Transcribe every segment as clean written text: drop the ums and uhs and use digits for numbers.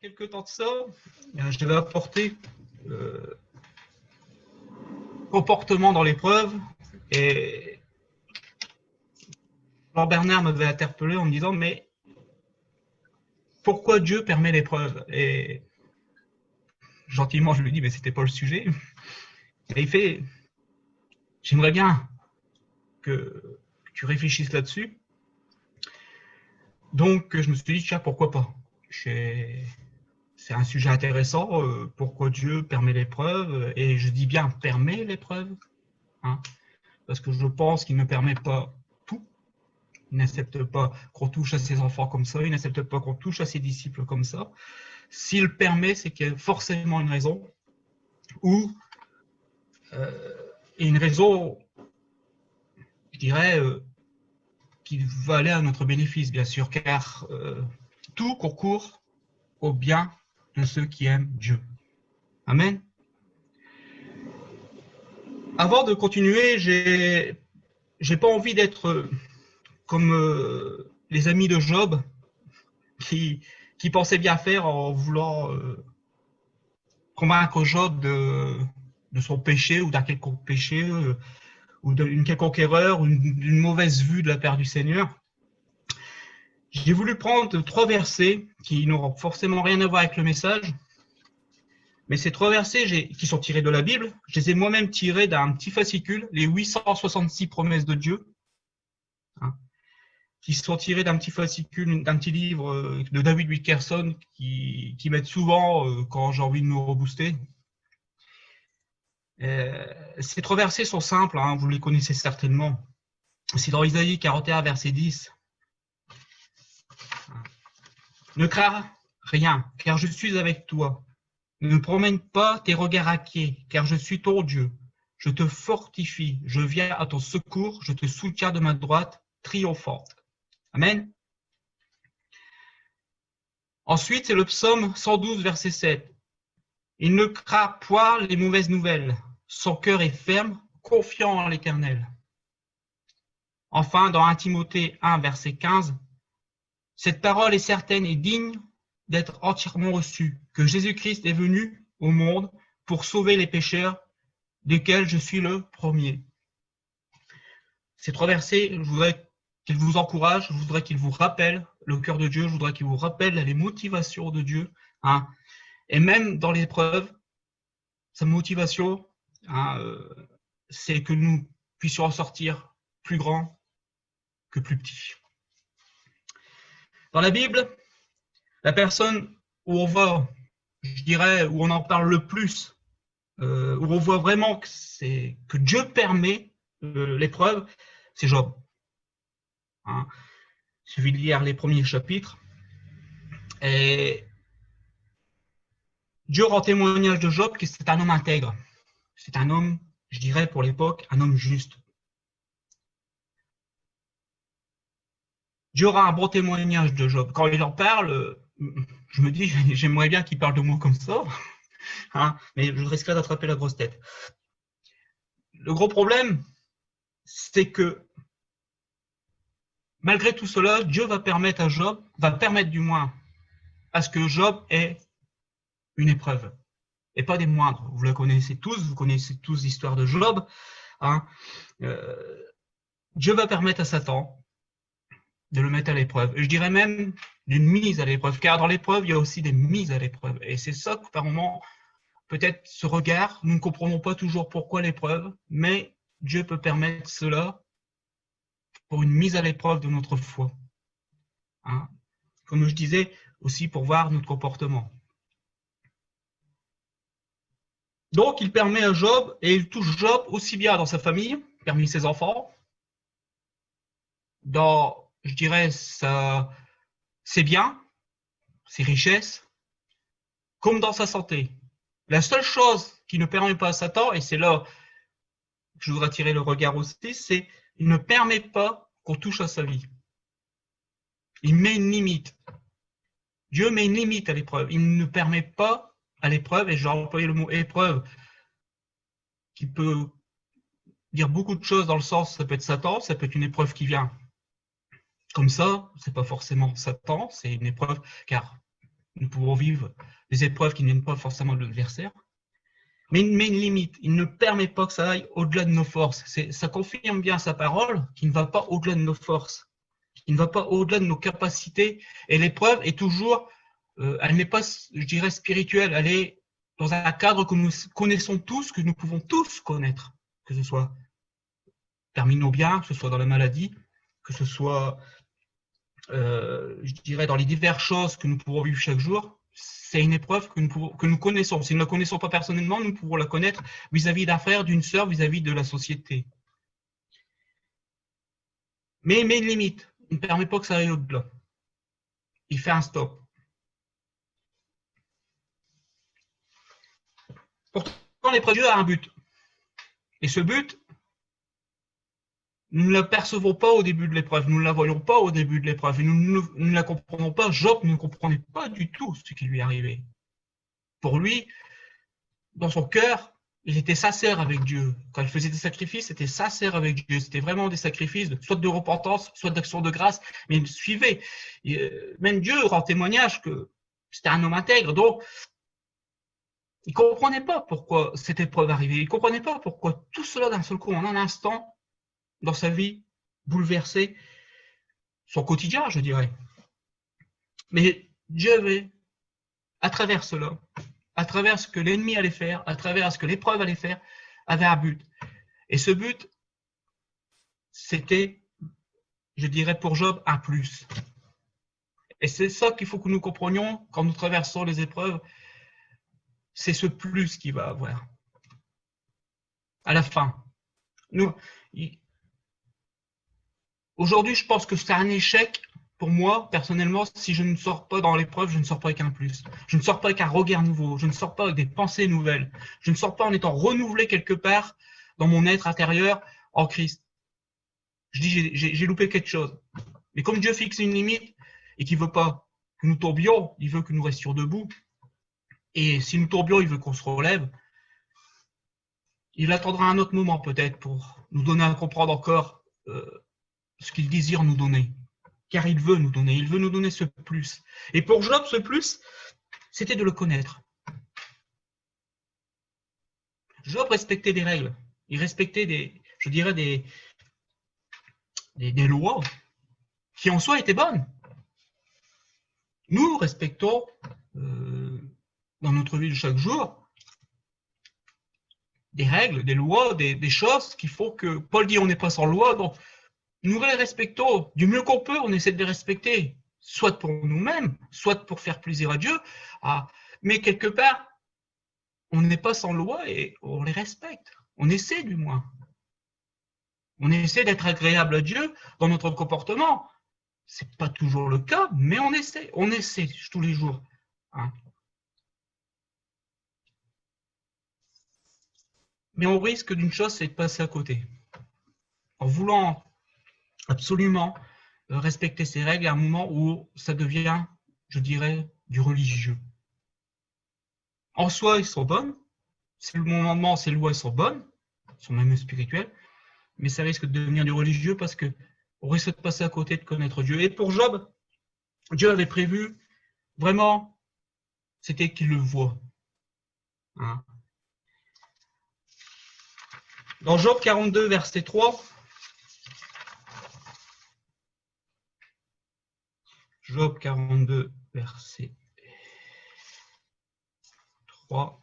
Quelque temps de ça, je devais apporter comportement dans l'épreuve et Jean Bernard m'avait interpellé en me disant mais pourquoi Dieu permet l'épreuve? Et gentiment je lui dis mais c'était pas le sujet. Et il fait j'aimerais bien que tu réfléchisses là-dessus. Donc je me suis dit tiens pourquoi pas. C'est un sujet intéressant, pourquoi Dieu permet l'épreuve, et je dis bien permet l'épreuve, hein, parce que je pense qu'il ne permet pas tout, il n'accepte pas qu'on touche à ses enfants comme ça, il n'accepte pas qu'on touche à ses disciples comme ça. S'il permet, c'est qu'il y a forcément une raison, ou une raison, je dirais, qui va aller à notre bénéfice, bien sûr, car tout concourt au bien de ceux qui aiment Dieu. Amen. Avant de continuer, j'ai pas envie d'être comme les amis de Job qui pensaient bien faire en voulant convaincre Job de son péché ou d'un quelconque péché ou d'une quelconque erreur ou d'une mauvaise vue de la part du Seigneur. J'ai voulu prendre 3 versets qui n'auront forcément rien à voir avec le message, mais ces 3 versets qui sont tirés de la Bible, je les ai moi-même tirés d'un petit fascicule, les 866 promesses de Dieu, hein, qui sont tirés d'un petit fascicule, d'un petit livre de David Wilkerson qui m'aide souvent quand j'ai envie de me rebooster. Ces 3 versets sont simples, hein, vous les connaissez certainement. C'est dans Isaïe 41, verset 10. Ne crains rien, car je suis avec toi. Ne promène pas tes regards inquiets, car je suis ton Dieu. Je te fortifie, je viens à ton secours, je te soutiens de ma droite triomphante. Amen. Ensuite, c'est le psaume 112, verset 7. Il ne craint point les mauvaises nouvelles. Son cœur est ferme, confiant en l'Éternel. Enfin, dans 1 Timothée 1, verset 15, cette parole est certaine et digne d'être entièrement reçue, que Jésus-Christ est venu au monde pour sauver les pécheurs, desquels je suis le premier. Ces 3 versets, je voudrais qu'ils vous encouragent, je voudrais qu'ils vous rappellent le cœur de Dieu, je voudrais qu'ils vous rappellent les motivations de Dieu, hein. Et même dans l'épreuve, sa motivation, hein, c'est que nous puissions en sortir plus grands que plus petits. Dans la Bible, la personne où on va, je dirais, où on en parle le plus, où on voit vraiment que Dieu permet l'épreuve, c'est Job. Hein. Il suffit de lire les premiers chapitres. Et Dieu rend témoignage de Job que c'est un homme intègre. C'est un homme, je dirais pour l'époque, un homme juste. Dieu aura un bon témoignage de Job. Quand il en parle, je me dis, j'aimerais bien qu'il parle de moi comme ça, hein, mais je risquerais d'attraper la grosse tête. Le gros problème, c'est que malgré tout cela, Dieu va permettre du moins, à ce que Job ait une épreuve. Et pas des moindres. Vous la connaissez tous l'histoire de Job. Hein. Dieu va permettre à Satan de le mettre à l'épreuve. Je dirais même d'une mise à l'épreuve, car dans l'épreuve, il y a aussi des mises à l'épreuve. Et c'est ça que par moment, peut-être ce regard, nous ne comprenons pas toujours pourquoi l'épreuve, mais Dieu peut permettre cela pour une mise à l'épreuve de notre foi. Hein. Comme je disais, aussi pour voir notre comportement. Donc, il permet à Job, et il touche Job aussi bien dans sa famille, parmi ses enfants, dans, je dirais, ses biens, ses richesses, comme dans sa santé. La seule chose qui ne permet pas à Satan, et c'est là que je voudrais attirer le regard aussi, c'est qu'il ne permet pas qu'on touche à sa vie. Il met une limite. Dieu met une limite à l'épreuve. Il ne permet pas à l'épreuve, et j'ai employé le mot épreuve, qui peut dire beaucoup de choses dans le sens, ça peut être Satan, ça peut être une épreuve qui vient comme ça, c'est pas forcément Satan, c'est une épreuve, car Nous pouvons vivre des épreuves qui ne viennent pas forcément de l'adversaire. Mais il met une limite. Il ne permet pas que ça aille au-delà de nos forces. Ça confirme bien sa parole qui ne va pas au-delà de nos forces. Qui ne va pas au-delà de nos capacités. Et l'épreuve est toujours, elle n'est pas, je dirais, spirituelle. Elle est dans un cadre que nous connaissons tous, que nous pouvons tous connaître. Que ce soit parmi nos biens, que ce soit dans la maladie, que ce soit, je dirais, dans les diverses choses que nous pouvons vivre chaque jour. C'est une épreuve que nous connaissons. Si nous ne la connaissons pas personnellement, nous pouvons la connaître vis-à-vis d'un frère, d'une sœur, vis-à-vis de la société. Mais il met une limite. Il ne permet pas que ça aille au-delà. Il fait un stop. Pourtant, l'épreuve de Dieu a un but. Et ce but, nous ne la percevons pas au début de l'épreuve. Nous ne la voyons pas au début de l'épreuve. Et nous ne la comprenons pas. Job ne comprenait pas du tout ce qui lui arrivait. Pour lui, dans son cœur, il était sincère avec Dieu. Quand il faisait des sacrifices, c'était sincère avec Dieu. C'était vraiment des sacrifices, soit de repentance, soit d'action de grâce, mais il suivait. Même Dieu rend témoignage que c'était un homme intègre. Donc, il ne comprenait pas pourquoi cette épreuve arrivait. Il ne comprenait pas pourquoi tout cela, d'un seul coup, en un instant, dans sa vie, bouleversait son quotidien, je dirais. Mais Dieu avait, à travers cela, à travers ce que l'ennemi allait faire, à travers ce que l'épreuve allait faire, avait un but. Et ce but, c'était, je dirais pour Job, un plus. Et c'est ça qu'il faut que nous comprenions quand nous traversons les épreuves. C'est ce plus qu'il va avoir. À la fin. Aujourd'hui, je pense que c'est un échec pour moi, personnellement, si je ne sors pas dans l'épreuve, je ne sors pas avec un plus. Je ne sors pas avec un regard nouveau. Je ne sors pas avec des pensées nouvelles. Je ne sors pas en étant renouvelé quelque part dans mon être intérieur en Christ. Je dis, j'ai loupé quelque chose. Mais comme Dieu fixe une limite et qu'il ne veut pas que nous tombions, il veut que nous restions debout. Et si nous tombions, il veut qu'on se relève. Il attendra un autre moment peut-être pour nous donner à comprendre encore ce qu'il désire nous donner. Car il veut nous donner ce plus. Et pour Job, ce plus, c'était de le connaître. Job respectait des règles. Il respectait des lois qui en soi étaient bonnes. Nous respectons dans notre vie de chaque jour des règles, des lois, des choses qu'il faut que Paul dit on n'est pas sans loi, donc nous les respectons du mieux qu'on peut, on essaie de les respecter, soit pour nous-mêmes, soit pour faire plaisir à Dieu, mais quelque part, on n'est pas sans loi et on les respecte. On essaie du moins. On essaie d'être agréable à Dieu dans notre comportement. Ce n'est pas toujours le cas, mais on essaie tous les jours. Mais on risque d'une chose, c'est de passer à côté. En voulant absolument respecter ces règles à un moment où ça devient, je dirais, du religieux. En soi, ils sont bonnes. C'est le moment, ces lois sont bonnes, sont même spirituelles, mais ça risque de devenir du religieux parce que on risque de passer à côté de connaître Dieu. Et pour Job, Dieu avait prévu, vraiment, c'était qu'il le voit. Dans Job 42, verset 3, Job 42, verset 3,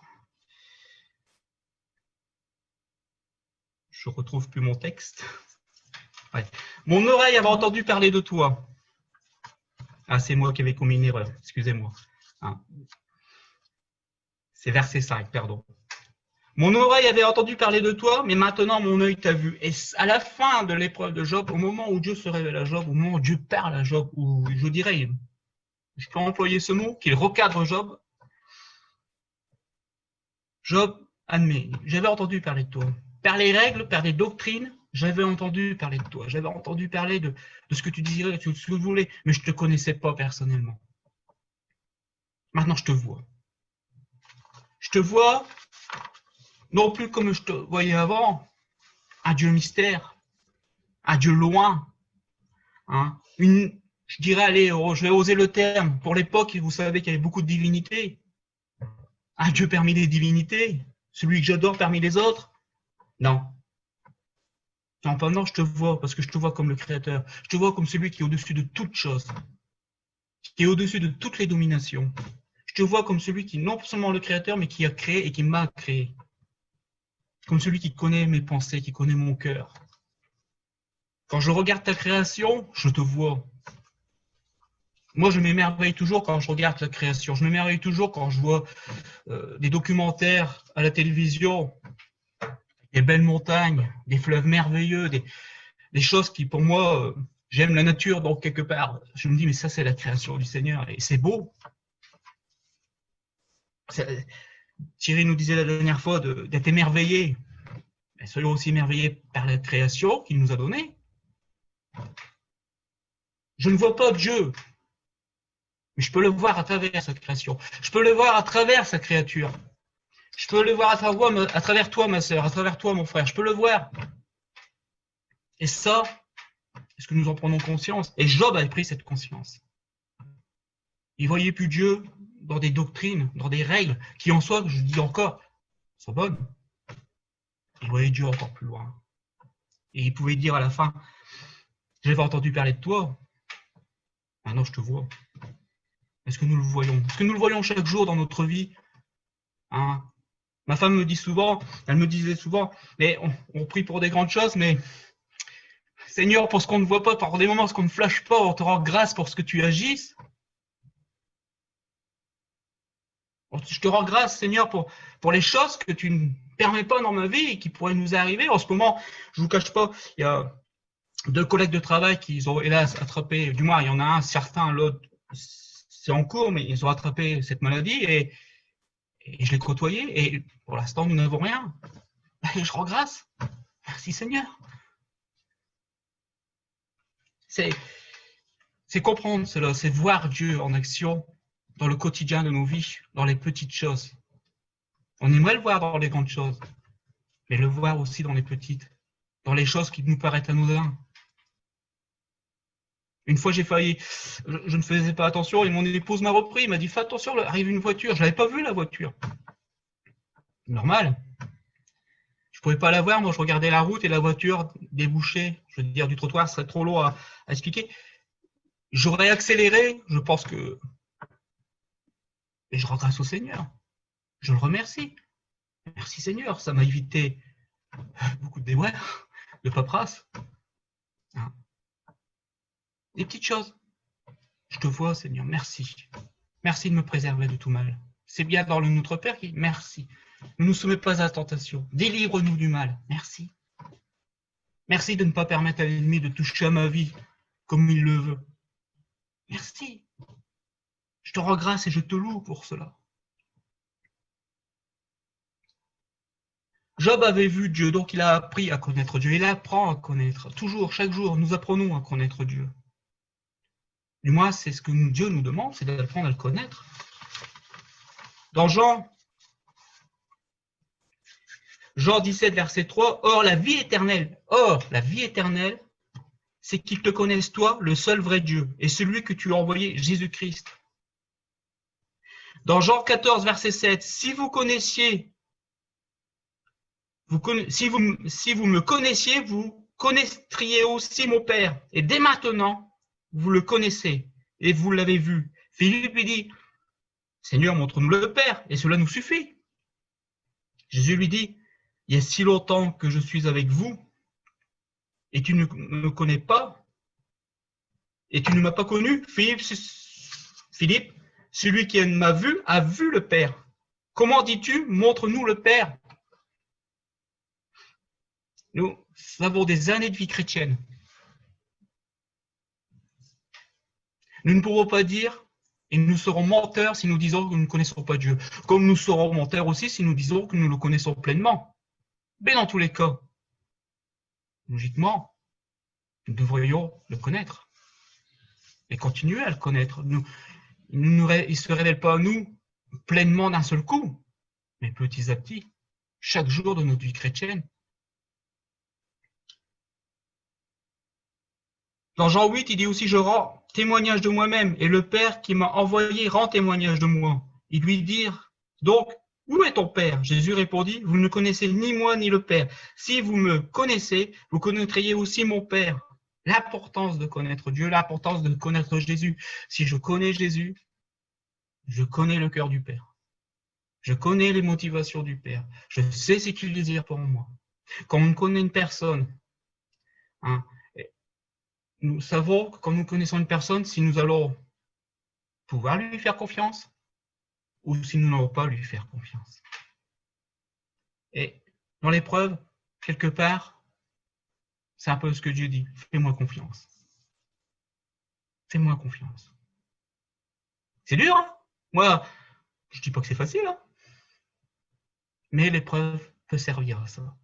je ne retrouve plus mon texte. Ouais. Mon oreille avait entendu parler de toi. Ah, c'est moi qui avais commis une erreur, excusez-moi. C'est verset 5, pardon. Mon oreille avait entendu parler de toi, mais maintenant mon œil t'a vu. Et à la fin de l'épreuve de Job, au moment où Dieu se révèle à Job, au moment où Dieu parle à Job, ou je dirais, je peux employer ce mot, qu'il recadre Job, Job admet, j'avais entendu parler de toi. Par les règles, par les doctrines, j'avais entendu parler de toi. J'avais entendu parler de ce que tu désirais, de ce que tu voulais, mais je ne te connaissais pas personnellement. Maintenant, je te vois. Je te vois, non plus comme je te voyais avant, un Dieu mystère, un Dieu loin, une je dirais, allez, je vais oser le terme, pour l'époque, vous savez qu'il y avait beaucoup de divinités. Un Dieu parmi les divinités, celui que j'adore parmi les autres. Non. Non, pas non, je te vois, parce que je te vois comme le Créateur. Je te vois comme celui qui est au-dessus de toute chose, qui est au-dessus de toutes les dominations. Je te vois comme celui qui est non seulement le Créateur, mais qui a créé et qui m'a créé. Comme celui qui connaît mes pensées, qui connaît mon cœur. Quand je regarde ta création, je te vois. Moi, je m'émerveille toujours quand je regarde la création. Je m'émerveille toujours quand je vois des documentaires à la télévision, des belles montagnes, des fleuves merveilleux, des choses qui, pour moi, j'aime la nature, donc quelque part, je me dis, mais ça, c'est la création du Seigneur, et c'est beau. Thierry nous disait la dernière fois d'être émerveillé. Mais soyons aussi émerveillés par la création qu'il nous a donnée. Je ne vois pas Dieu, mais je peux le voir à travers sa création. Je peux le voir à travers sa créature. Je peux le voir à travers toi, ma sœur, à travers toi, mon frère. Je peux le voir. Et ça, est-ce que nous en prenons conscience? Et Job avait pris cette conscience. Il ne voyait plus Dieu dans des doctrines, dans des règles qui en soi, je dis encore, sont bonnes. Il voyait Dieu encore plus loin. Et il pouvait dire à la fin, j'avais entendu parler de toi, maintenant je te vois. Est-ce que nous le voyons? Est-ce que nous le voyons chaque jour dans notre vie? Hein? Ma femme me dit souvent, elle me disait souvent, mais on prie pour des grandes choses, mais Seigneur, pour ce qu'on ne voit pas, par des moments ce qu'on ne flash pas, on te rend grâce pour ce que tu agisses. Je te rends grâce, Seigneur, pour les choses que tu ne permets pas dans ma vie et qui pourraient nous arriver. En ce moment, je ne vous cache pas, il y a 2 collègues de travail qui ont hélas attrapé, du moins il y en a un certain, l'autre c'est en cours, mais ils ont attrapé cette maladie et je l'ai côtoyé et pour l'instant nous n'avons rien. Et je rends grâce. Merci Seigneur. C'est comprendre cela, c'est voir Dieu en action dans le quotidien de nos vies, dans les petites choses. On aimerait le voir dans les grandes choses, mais le voir aussi dans les petites, dans les choses qui nous paraissent anodines. Une fois, j'ai failli, je ne faisais pas attention et mon épouse m'a repris, il m'a dit fais attention, arrive une voiture. Je l'avais pas vue la voiture. Normal. Je pouvais pas la voir, moi je regardais la route et la voiture débouchait, je veux dire du trottoir, ce serait trop long à expliquer. J'aurais accéléré, je pense que, et je rends grâce au Seigneur. Je le remercie. Merci Seigneur, ça m'a évité beaucoup de déboires, de paperasse. Hein. Des petites choses. Je te vois Seigneur, merci. Merci de me préserver de tout mal. C'est bien dans le Notre Père qui dit merci. Ne nous soumets pas à la tentation. Délivre-nous du mal. Merci. Merci de ne pas permettre à l'ennemi de toucher à ma vie comme il le veut. Merci. Je te rends grâce et je te loue pour cela. Job avait vu Dieu, donc il a appris à connaître Dieu. Il apprend à connaître. Toujours, chaque jour, nous apprenons à connaître Dieu. Du moins, c'est ce que Dieu nous demande, c'est d'apprendre à le connaître. Dans Jean 17, verset 3, or la vie éternelle, c'est qu'ils te connaissent toi, le seul vrai Dieu, et celui que tu as envoyé, Jésus-Christ. Dans Jean 14, verset 7, si vous connaissiez, si vous me connaissiez, vous connaîtriez aussi mon Père. Et dès maintenant, vous le connaissez et vous l'avez vu. Philippe lui dit, Seigneur, montre-nous le Père, et cela nous suffit. Jésus lui dit, il y a si longtemps que je suis avec vous, et tu ne me connais pas, et tu ne m'as pas connu. Philippe, celui qui m'a vu a vu le Père. Comment dis-tu, montre-nous le Père? Nous avons des années de vie chrétienne. Nous ne pourrons pas dire, et nous serons menteurs si nous disons que nous ne connaissons pas Dieu. Comme nous serons menteurs aussi si nous disons que nous le connaissons pleinement. Mais dans tous les cas, logiquement, nous devrions le connaître. Et continuer à le connaître. Il ne se révèle pas à nous pleinement d'un seul coup, mais petit à petit, chaque jour de notre vie chrétienne. Dans Jean 8, il dit aussi, je rends témoignage de moi-même, et le Père qui m'a envoyé rend témoignage de moi. Ils lui dirent donc, où est ton Père? Jésus répondit, vous ne connaissez ni moi ni le Père. Si vous me connaissez, vous connaîtriez aussi mon Père. L'importance de connaître Dieu, l'importance de connaître Jésus. Si je connais Jésus, je connais le cœur du Père. Je connais les motivations du Père. Je sais ce qu'il désire pour moi. Quand on connaît une personne, hein, nous savons que quand nous connaissons une personne, si nous allons pouvoir lui faire confiance ou si nous n'allons pas lui faire confiance. Et dans l'épreuve, quelque part, c'est un peu ce que Dieu dit. Fais-moi confiance. Fais-moi confiance. C'est dur, hein? Moi, je ne dis pas que c'est facile, hein? Mais l'épreuve peut servir à ça.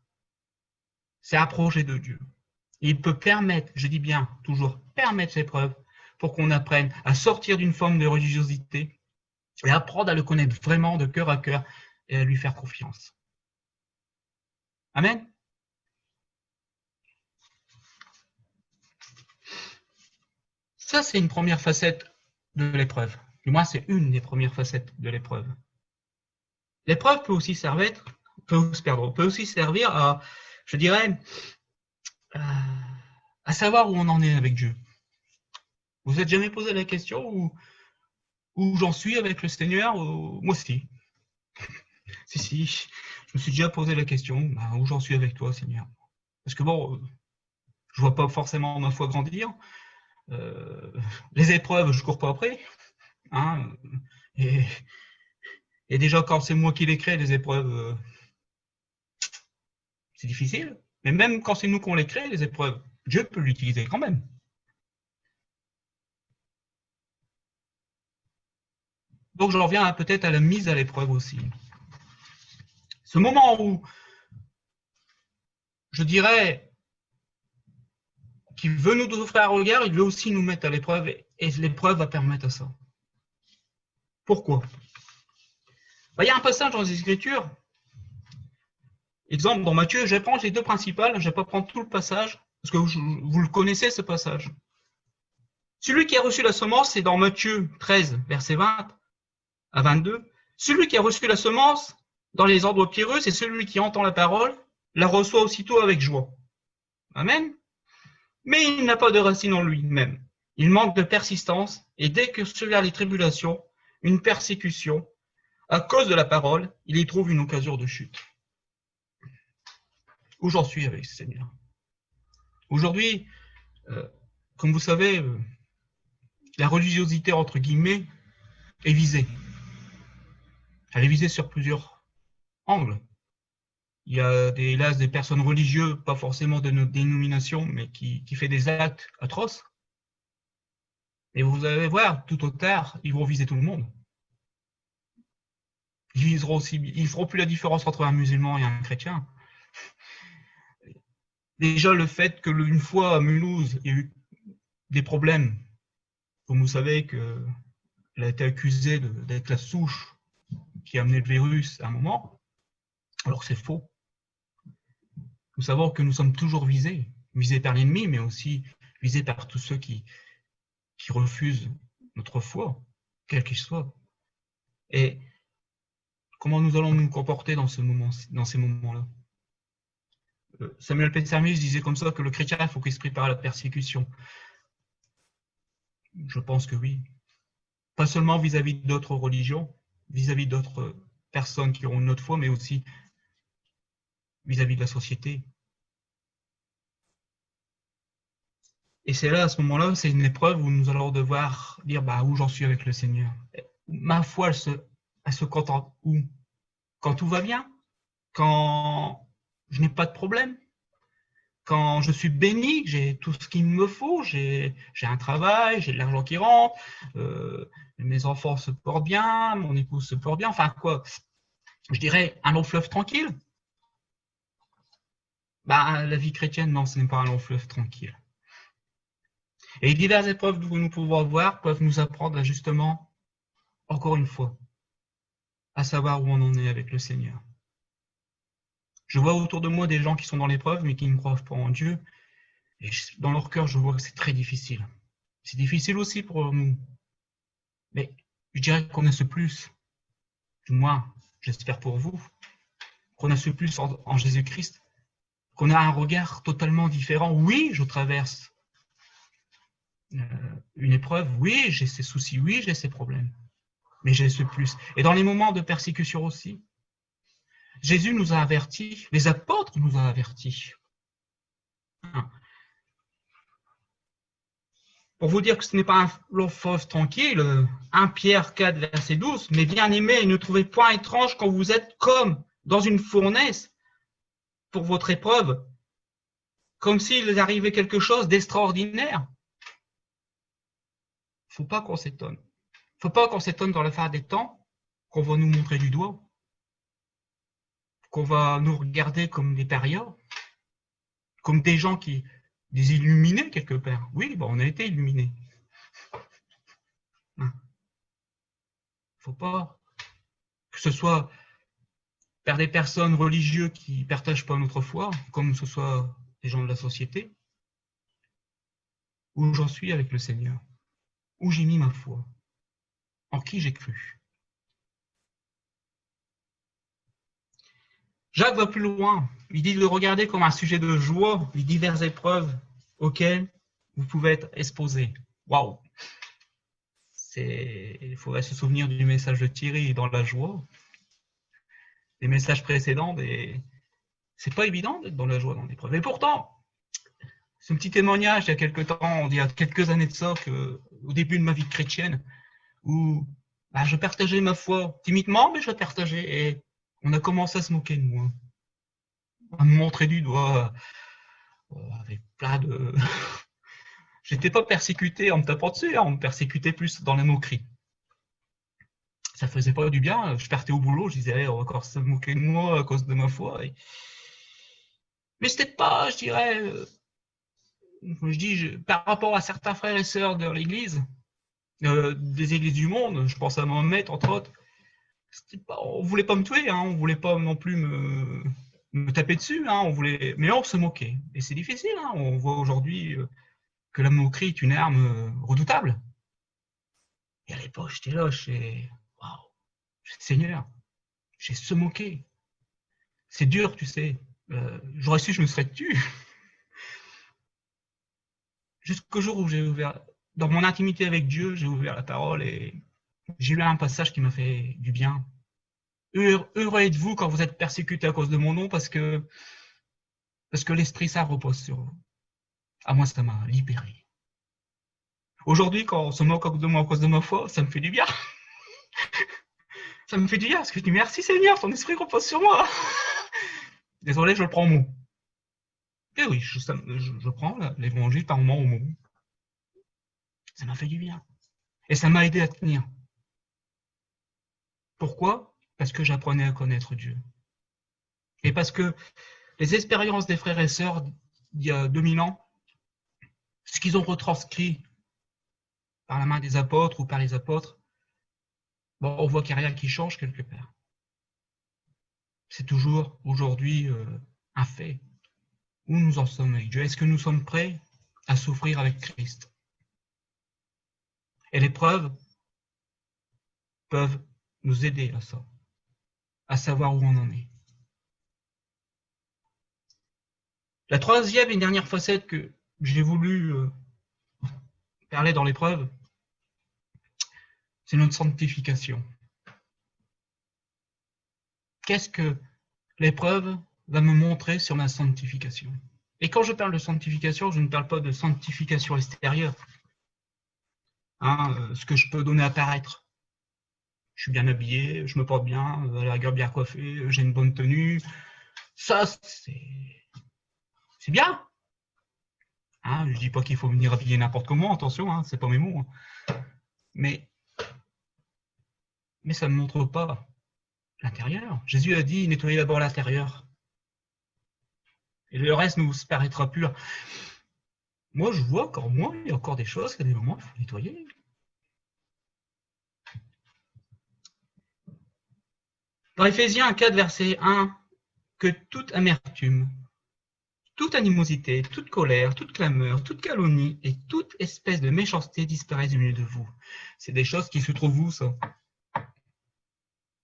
C'est un projet de Dieu. Il peut permettre, je dis bien toujours, permettre l'épreuve pour qu'on apprenne à sortir d'une forme de religiosité et apprendre à le connaître vraiment de cœur à cœur et à lui faire confiance. Amen. Ça, c'est une première facette de l'épreuve. Du moins, c'est une des premières facettes de l'épreuve. L'épreuve peut aussi servir à, je dirais, à savoir où on en est avec Dieu. Vous vous êtes jamais posé la question où j'en suis avec le Seigneur? Moi aussi. Si, je me suis déjà posé la question, où j'en suis avec toi, Seigneur? Parce que bon, je vois pas forcément ma foi grandir. Les épreuves, je cours pas après. Hein, et déjà, quand c'est moi qui les crée, les épreuves, c'est difficile. Mais même quand c'est nous qu'on les crée, les épreuves, Dieu peut l'utiliser quand même. Donc, je reviens peut-être à la mise à l'épreuve aussi. Ce moment où, je dirais, qu'il veut nous offrir un regard, il veut aussi nous mettre à l'épreuve, et l'épreuve va permettre à ça. Pourquoi? Il y a un passage dans les Écritures, exemple dans Matthieu, je vais prendre les deux principales, je ne vais pas prendre tout le passage, parce que vous le connaissez ce passage. Celui qui a reçu la semence, c'est dans Matthieu 13, verset 20 à 22. Celui qui a reçu la semence dans les ordres pierreux, c'est celui qui entend la parole, la reçoit aussitôt avec joie. Amen. Mais il n'a pas de racine en lui-même. Il manque de persistance, et dès que survient les tribulations, une persécution, à cause de la parole, il y trouve une occasion de chute. Où j'en suis avec ce Seigneur? Aujourd'hui, comme vous savez, la religiosité, entre guillemets, est visée. Elle est visée sur plusieurs angles. Il y a hélas des personnes religieuses, pas forcément de notre dénomination, mais qui font des actes atroces. Et vous allez voir, tout au tard, ils vont viser tout le monde. Ils ne feront plus la différence entre un musulman et un chrétien. Déjà, le fait qu'une fois à Mulhouse, il y a eu des problèmes, comme vous savez qu'elle a été accusée d'être la souche qui a amené le virus à un moment, alors que c'est faux. Nous savons que nous sommes toujours visés par l'ennemi, mais aussi visés par tous ceux qui refusent notre foi, quel qu'il soit. Et comment nous allons nous comporter dans ces moments-là? Samuel Pessermus disait comme ça que le chrétien, il faut qu'il se prépare à la persécution. Je pense que oui. Pas seulement vis-à-vis d'autres religions, vis-à-vis d'autres personnes qui ont une autre foi, mais aussi vis-à-vis de la société. Et c'est là, à ce moment-là, c'est une épreuve où nous allons devoir dire où j'en suis avec le Seigneur. Ma foi, elle se contente où? Quand tout va bien? Quand je n'ai pas de problème? Quand je suis béni, j'ai tout ce qu'il me faut, j'ai un travail, j'ai de l'argent qui rentre, mes enfants se portent bien, mon épouse se porte bien, enfin quoi, je dirais un long fleuve tranquille. La vie chrétienne, non, ce n'est pas un long fleuve tranquille. Et les diverses épreuves que nous pouvons avoir peuvent nous apprendre à justement, encore une fois, à savoir où on en est avec le Seigneur. Je vois autour de moi des gens qui sont dans l'épreuve, mais qui ne croient pas en Dieu. Et dans leur cœur, je vois que c'est très difficile. C'est difficile aussi pour nous. Mais je dirais qu'on a ce plus, du moins, j'espère pour vous, qu'on a ce plus en Jésus-Christ, qu'on a un regard totalement différent. Oui, je traverse une épreuve, oui, j'ai ces soucis, oui, j'ai ces problèmes, mais j'ai ce plus. Et dans les moments de persécution aussi, Jésus nous a avertis, les apôtres nous ont avertis. Pour vous dire que ce n'est pas un long fleuve tranquille, 1 Pierre 4, verset 12, mais bien aimés, ne trouvez point étrange quand vous êtes comme dans une fournaise pour votre épreuve, comme s'il arrivait quelque chose d'extraordinaire. Il ne faut pas qu'on s'étonne. Il ne faut pas qu'on s'étonne dans la fin des temps, qu'on va nous montrer du doigt, qu'on va nous regarder comme des parias, comme des gens des illuminés quelque part. Oui, bon, on a été illuminés. Il ne faut pas que ce soit vers des personnes religieuses qui ne partagent pas notre foi, comme ce soit des gens de la société, où j'en suis avec le Seigneur, où j'ai mis ma foi, en qui j'ai cru. Jacques va plus loin. Il dit de le regarder comme un sujet de joie, les diverses épreuves auxquelles vous pouvez être exposés. Waouh! Il faudrait se souvenir du message de Thierry dans la joie, des messages précédents, c'est pas évident d'être dans la joie dans l'épreuve. Et pourtant, ce petit témoignage il y a quelques temps, il y a quelques années de ça, au début de ma vie chrétienne, où je partageais ma foi timidement, mais je la partageais. Et on a commencé à se moquer de moi, à me montrer du doigt, avec plein de... J'étais pas persécuté en me tapant dessus, on me persécutait plus dans la moquerie. Ça faisait pas du bien, je partais au boulot, je disais, on va encore se moquer de moi à cause de ma foi. Mais c'était pas, je dirais, par rapport à certains frères et sœurs de l'église, des églises du monde, je pense à Mohamed entre autres, on voulait pas me tuer, hein, on voulait pas non plus me taper dessus, hein, mais on se moquait. Et c'est difficile, hein, on voit aujourd'hui que la moquerie est une arme redoutable. Et à l'époque, j'étais là, waouh, Seigneur, j'ai se moquer. C'est dur, tu sais. J'aurais su, je me serais tué. Jusqu'au jour où j'ai ouvert, dans mon intimité avec Dieu, j'ai ouvert la parole et j'ai lu un passage qui m'a fait du bien. Heureux êtes-vous quand vous êtes persécutés à cause de mon nom parce que l'Esprit Saint repose sur vous. À moi, ça m'a libéré. Aujourd'hui, quand on se moque de moi à cause de ma foi, ça me fait du bien. Ça me fait du bien parce que je dis merci Seigneur, ton Esprit repose sur moi. Désolé, je le prends au mot. Et oui, je prends l'évangile par moment au mot. Ça m'a fait du bien. Et ça m'a aidé à tenir. Pourquoi? Parce que j'apprenais à connaître Dieu. Et parce que les expériences des frères et sœurs d'il y a 2000 ans, ce qu'ils ont retranscrit par la main des apôtres ou par les apôtres, bon, on voit qu'il n'y a rien qui change quelque part. C'est toujours aujourd'hui un fait. Où nous en sommes avec Dieu? Est-ce que nous sommes prêts à souffrir avec Christ? Et les preuves peuvent nous aider à ça, à savoir où on en est. La troisième et dernière facette que j'ai voulu parler dans l'épreuve, c'est notre sanctification. Qu'est-ce que l'épreuve va me montrer sur ma sanctification? Et quand je parle de sanctification, je ne parle pas de sanctification extérieure, ce que je peux donner à paraître. Je suis bien habillé, je me porte bien, à la rigueur bien coiffé, j'ai une bonne tenue. Ça, c'est bien. Je ne dis pas qu'il faut venir habiller n'importe comment, attention, c'est pas mes mots. Mais ça ne montre pas l'intérieur. Jésus a dit, nettoyez d'abord l'intérieur. Et le reste nous paraîtra pur. Moi, je vois qu'en moi, il y a encore des choses, qu'il y a des moments, il faut nettoyer. Dans Éphésiens 4, verset 1, que toute amertume, Toute animosité, toute colère, toute clameur, toute calomnie et toute espèce de méchanceté disparaissent du milieu de vous. C'est des choses qui se trouvent où, ça?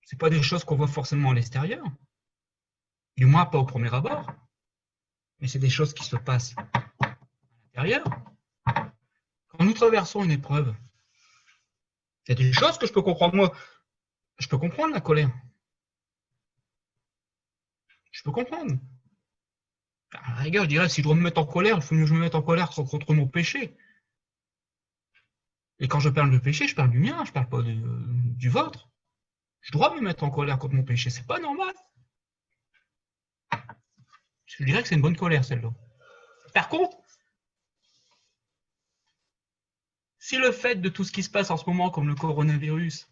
C'est pas des choses qu'on voit forcément à l'extérieur, du moins pas au premier abord, mais c'est des choses qui se passent à l'intérieur. Quand nous traversons une épreuve, il y a des choses que je peux comprendre. Moi, je peux comprendre la colère. Je peux comprendre. À la rigueur, je dirais, si je dois me mettre en colère, il faut mieux que je me mette en colère contre mon péché. Et quand je parle de péché, je parle du mien, je parle pas du vôtre. Je dois me mettre en colère contre mon péché. C'est pas normal. Je dirais que c'est une bonne colère, celle-là. Par contre, si le fait de tout ce qui se passe en ce moment, comme le coronavirus,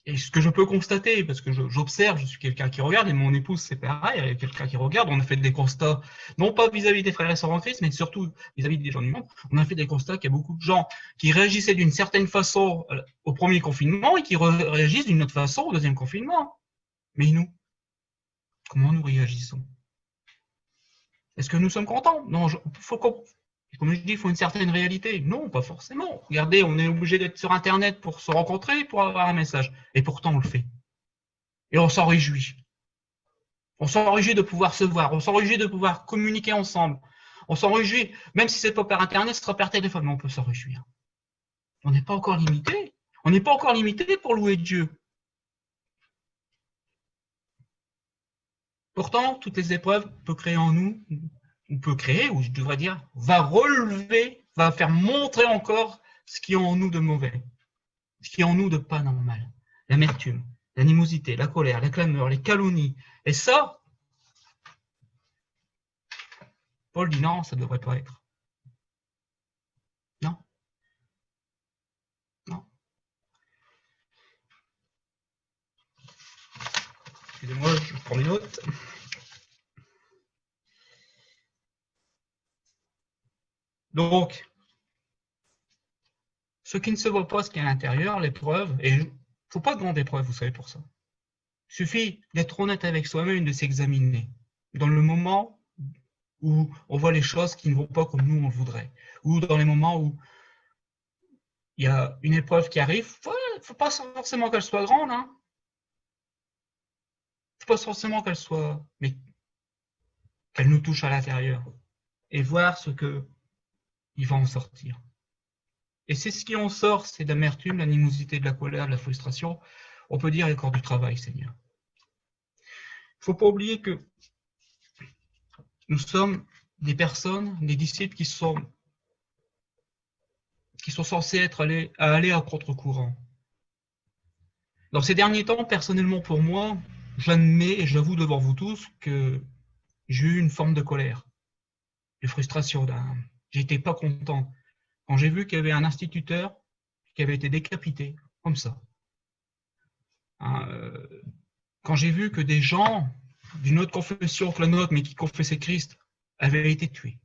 et ce que je peux constater, parce que j'observe, je suis quelqu'un qui regarde, et mon épouse, c'est pareil, elle est quelqu'un qui regarde, on a fait des constats, non pas vis-à-vis des frères et sœurs en Christ, mais surtout vis-à-vis des gens du monde, on a fait des constats qu'il y a beaucoup de gens qui réagissaient d'une certaine façon au premier confinement et qui réagissent d'une autre façon au deuxième confinement. Mais nous, comment nous réagissons? Est-ce que nous sommes contents? Non, comme je dis, il faut une certaine réalité. Non, pas forcément. Regardez, on est obligé d'être sur Internet pour se rencontrer, pour avoir un message. Et pourtant, on le fait. Et on s'en réjouit. On s'en réjouit de pouvoir se voir. On s'en réjouit de pouvoir communiquer ensemble. On s'en réjouit, même si c'est pas par Internet, ce sera par téléphone, mais on peut s'en réjouir. On n'est pas encore limité. On n'est pas encore limité pour louer Dieu. Pourtant, toutes les épreuves peuvent créer en nous, ou peut créer, ou je devrais dire, va relever, va faire montrer encore ce qui est en nous de mauvais, ce qui est en nous de pas normal. L'amertume, l'animosité, la colère, la clameur, les calomnies. Et ça, Paul dit non, ça ne devrait pas être. Non, non. Excusez-moi, je prends mes notes. Donc, ce qui ne se voit pas, ce qui est à l'intérieur, l'épreuve, et il ne faut pas de grande épreuve, vous savez, pour ça. Il suffit d'être honnête avec soi-même, de s'examiner. Dans le moment où on voit les choses qui ne vont pas comme nous on le voudrait, ou dans les moments où il y a une épreuve qui arrive, il ne faut pas forcément qu'elle soit grande, hein. Il ne faut pas forcément qu'elle soit, mais qu'elle nous touche à l'intérieur, et voir ce qu'il va en sortir. Et c'est ce qui en sort, c'est de l'amertume, l'animosité, de la colère, de la frustration. On peut dire encore du travail, Seigneur. Il ne faut pas oublier que nous sommes des personnes, des disciples qui sont censés être aller à contre-courant. Dans ces derniers temps, personnellement pour moi, j'admets et j'avoue devant vous tous que j'ai eu une forme de colère, de frustration. J'étais pas content quand j'ai vu qu'il y avait un instituteur qui avait été décapité, comme ça. Quand j'ai vu que des gens d'une autre confession que la nôtre, mais qui confessaient Christ, avaient été tués.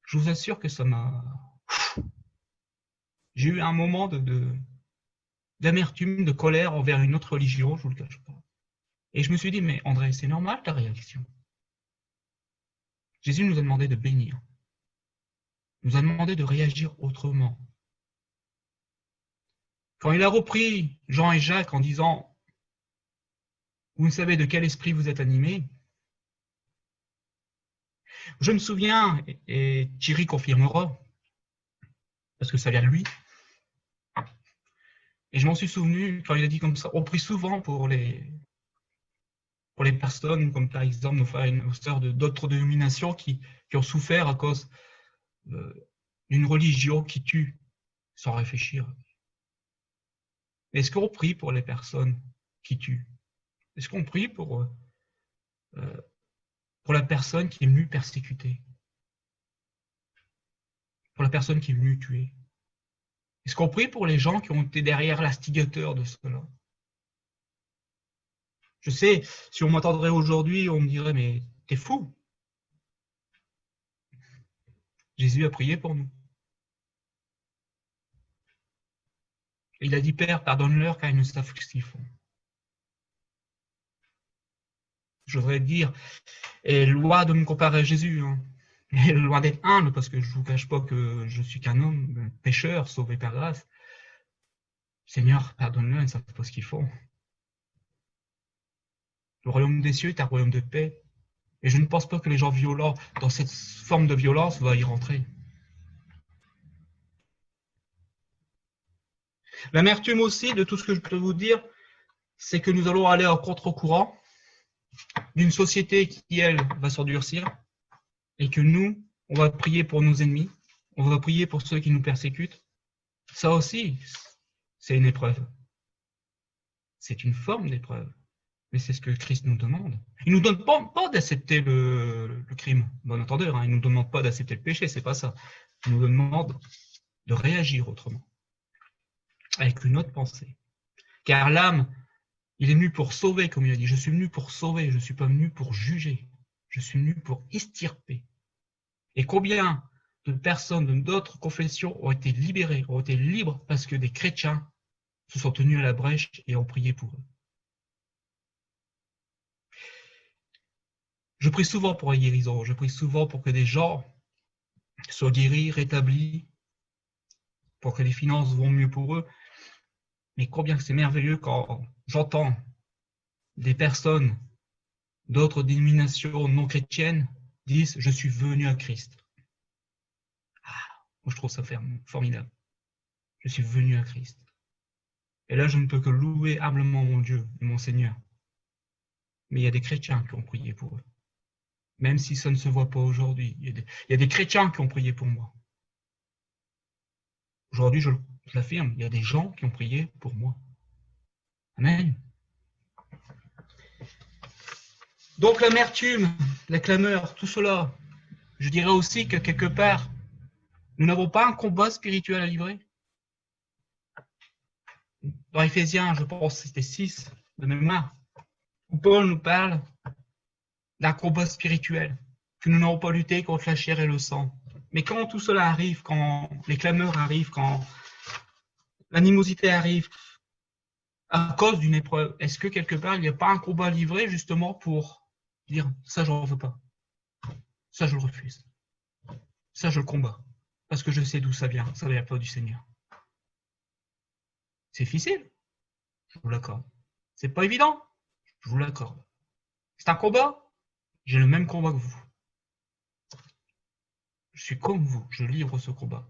Je vous assure que ça m'a... J'ai eu un moment d'amertume, de colère envers une autre religion, je vous le cache pas. Et je me suis dit, mais André, c'est normal ta réaction. Jésus nous a demandé de bénir, nous a demandé de réagir autrement. Quand il a repris Jean et Jacques en disant, vous ne savez de quel esprit vous êtes animés, je me souviens, et Thierry confirmera, parce que ça vient de lui, et je m'en suis souvenu quand il a dit comme ça, on prie souvent pour les personnes, comme par exemple nos frères et nos sœurs d'autres dénominations qui ont souffert à cause d'une religion qui tue sans réfléchir. Est-ce qu'on prie pour les personnes qui tuent? Est-ce qu'on prie pour la personne qui est venue persécuter? Pour la personne qui est venue tuer? Est-ce qu'on prie pour les gens qui ont été derrière l'instigateur de cela? Je sais, si on m'entendrait aujourd'hui, on me dirait, mais t'es fou. Jésus a prié pour nous. Et il a dit, Père, pardonne-leur car ils ne savent ce qu'ils font. je voudrais dire, est loin de me comparer à Jésus, hein. Et loin d'être humble, parce que je ne vous cache pas que je suis qu'un homme, un pécheur, sauvé par grâce. Seigneur, pardonne-le, ils ne savent pas ce qu'ils font. Le royaume des cieux est un royaume de paix. Et je ne pense pas que les gens violents, dans cette forme de violence, vont y rentrer. L'amertume aussi, de tout ce que je peux vous dire, c'est que nous allons aller en contre-courant d'une société qui, elle, va s'endurcir, et que nous, on va prier pour nos ennemis, on va prier pour ceux qui nous persécutent. Ça aussi, c'est une épreuve. C'est une forme d'épreuve. Mais c'est ce que Christ nous demande. Il ne nous demande pas d'accepter le crime, bon entendeur, hein. Il ne nous demande pas d'accepter le péché, c'est pas ça. Il nous demande de réagir autrement, avec une autre pensée. Car l'âme, il est venu pour sauver, comme il a dit. Je suis venu pour sauver, je ne suis pas venu pour juger. Je suis venu pour extirper. Et combien de personnes d'autres confessions ont été libérées, ont été libres parce que des chrétiens se sont tenus à la brèche et ont prié pour eux. Je prie souvent pour la guérison, je prie souvent pour que des gens soient guéris, rétablis, pour que les finances vont mieux pour eux. Mais combien c'est merveilleux quand j'entends des personnes d'autres dénominations non chrétiennes disent « Je suis venu à Christ ». Moi, je trouve ça formidable. Je suis venu à Christ. Et là, je ne peux que louer humblement mon Dieu et mon Seigneur. Mais il y a des chrétiens qui ont prié pour eux. Même si ça ne se voit pas aujourd'hui. Il y a des chrétiens qui ont prié pour moi. Aujourd'hui, je l'affirme, il y a des gens qui ont prié pour moi. Amen. Donc l'amertume, la clameur, tout cela, je dirais aussi que quelque part, nous n'avons pas un combat spirituel à livrer. Dans Éphésiens, je pense que c'était 6 de mémoire, où Paul nous parle d'un combat spirituel, que nous n'avons pas lutté contre la chair et le sang. Mais quand tout cela arrive, quand les clameurs arrivent, quand l'animosité arrive, à cause d'une épreuve, est-ce que quelque part, il n'y a pas un combat livré justement pour dire « ça, j'en veux pas, ça, je le refuse, ça, je le combats, parce que je sais d'où ça vient pas du Seigneur ». C'est difficile, je vous l'accorde. C'est pas évident, je vous l'accorde. C'est un combat, j'ai le même combat que vous. Je suis comme vous, je livre ce combat.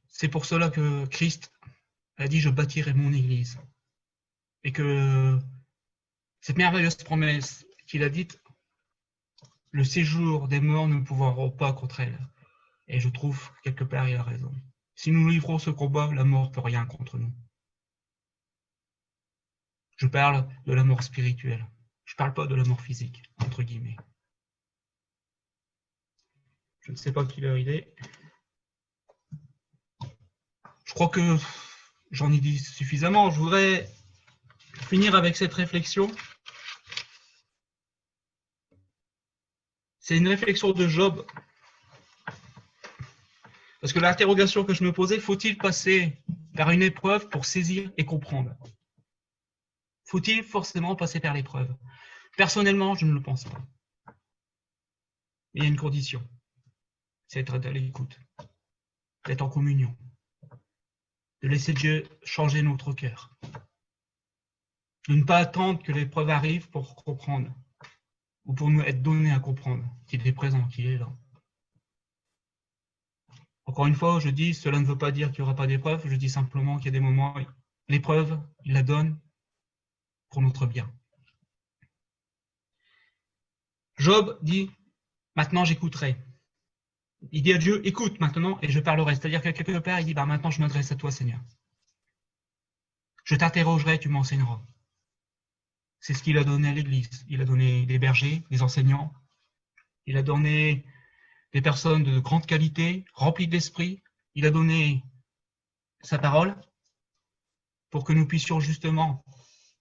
C'est pour cela que Christ a dit « je bâtirai mon église ». Et que cette merveilleuse promesse qu'il a dite, le séjour des morts ne pouvoir pas contre elle. Et je trouve quelque part il a raison. Si nous livrons ce combat, la mort ne peut rien contre nous. Je parle de la mort spirituelle. Je ne parle pas de la mort physique, entre guillemets. Je ne sais pas quelle heure il est. Je crois que j'en ai dit suffisamment. Je voudrais finir avec cette réflexion. C'est une réflexion de Job. Parce que l'interrogation que je me posais, faut-il passer par une épreuve pour saisir et comprendre? Faut-il forcément passer par l'épreuve? Personnellement, je ne le pense pas. Il y a une condition, c'est d'être à l'écoute, d'être en communion, de laisser Dieu changer notre cœur, de ne pas attendre que l'épreuve arrive pour comprendre, ou pour nous être donné à comprendre qu'il est présent, qu'il est là. Encore une fois, je dis, cela ne veut pas dire qu'il n'y aura pas d'épreuve, je dis simplement qu'il y a des moments, l'épreuve, il la donne pour notre bien. Job dit, maintenant j'écouterai. Il dit à Dieu, écoute maintenant et je parlerai. C'est-à-dire que quelque part, il dit, maintenant je m'adresse à toi, Seigneur. Je t'interrogerai, tu m'enseigneras. C'est ce qu'il a donné à l'Église. Il a donné des bergers, des enseignants. Il a donné des personnes de grande qualité, remplies d'esprit. Il a donné sa parole pour que nous puissions justement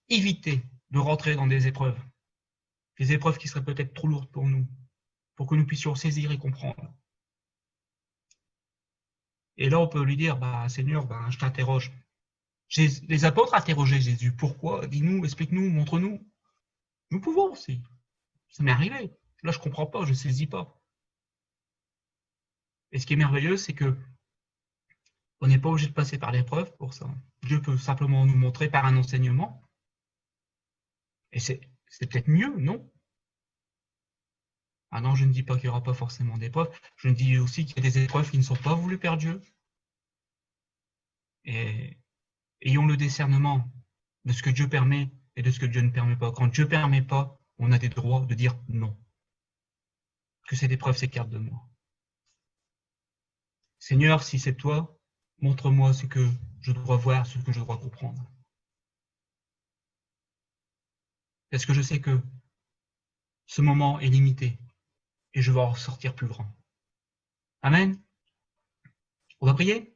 éviter de rentrer dans des épreuves qui seraient peut-être trop lourdes pour nous, pour que nous puissions saisir et comprendre. Et là, on peut lui dire, Seigneur, je t'interroge. Les apôtres interrogeaient Jésus. Pourquoi? Dis-nous, explique-nous, montre-nous. Nous pouvons aussi. Ça m'est arrivé. Là, je ne comprends pas, je ne saisis pas. Et ce qui est merveilleux, c'est que on n'est pas obligé de passer par l'épreuve pour ça. Dieu peut simplement nous montrer par un enseignement. Et c'est peut-être mieux, non? Ah non, je ne dis pas qu'il n'y aura pas forcément d'épreuves. Je dis aussi qu'il y a des épreuves qui ne sont pas voulues par Dieu. Et ayons le discernement de ce que Dieu permet et de ce que Dieu ne permet pas. Quand Dieu ne permet pas, on a des droits de dire non. Que cette épreuve s'écarte de moi. Seigneur, si c'est toi, montre-moi ce que je dois voir, ce que je dois comprendre. Parce que je sais que ce moment est limité et je vais en sortir plus grand. Amen. On va prier?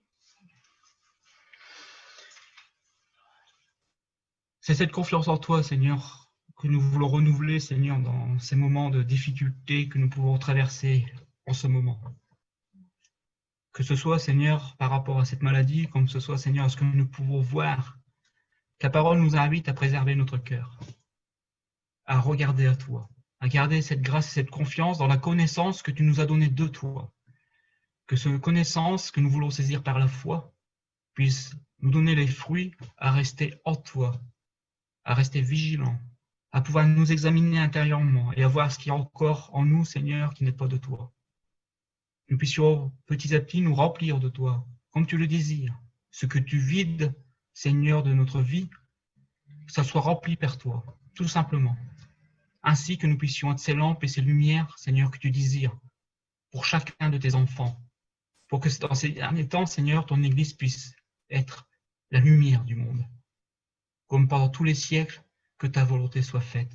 C'est cette confiance en toi, Seigneur, que nous voulons renouveler, Seigneur, dans ces moments de difficulté que nous pouvons traverser en ce moment. Que ce soit, Seigneur, par rapport à cette maladie, comme ce soit, Seigneur, à ce que nous pouvons voir. Ta parole nous invite à préserver notre cœur, à regarder à toi, à garder cette grâce et cette confiance dans la connaissance que tu nous as donnée de toi. Que cette connaissance que nous voulons saisir par la foi puisse nous donner les fruits à rester en toi, à rester vigilants, à pouvoir nous examiner intérieurement et à voir ce qu'il y a encore en nous, Seigneur, qui n'est pas de toi. Nous puissions petit à petit nous remplir de toi, comme tu le désires. Ce que tu vides, Seigneur, de notre vie, que ça soit rempli par toi, tout simplement. Ainsi que nous puissions être ces lampes et ces lumières, Seigneur, que tu désires pour chacun de tes enfants. Pour que dans ces derniers temps, Seigneur, ton Église puisse être la lumière du monde. Comme pendant tous les siècles, que ta volonté soit faite.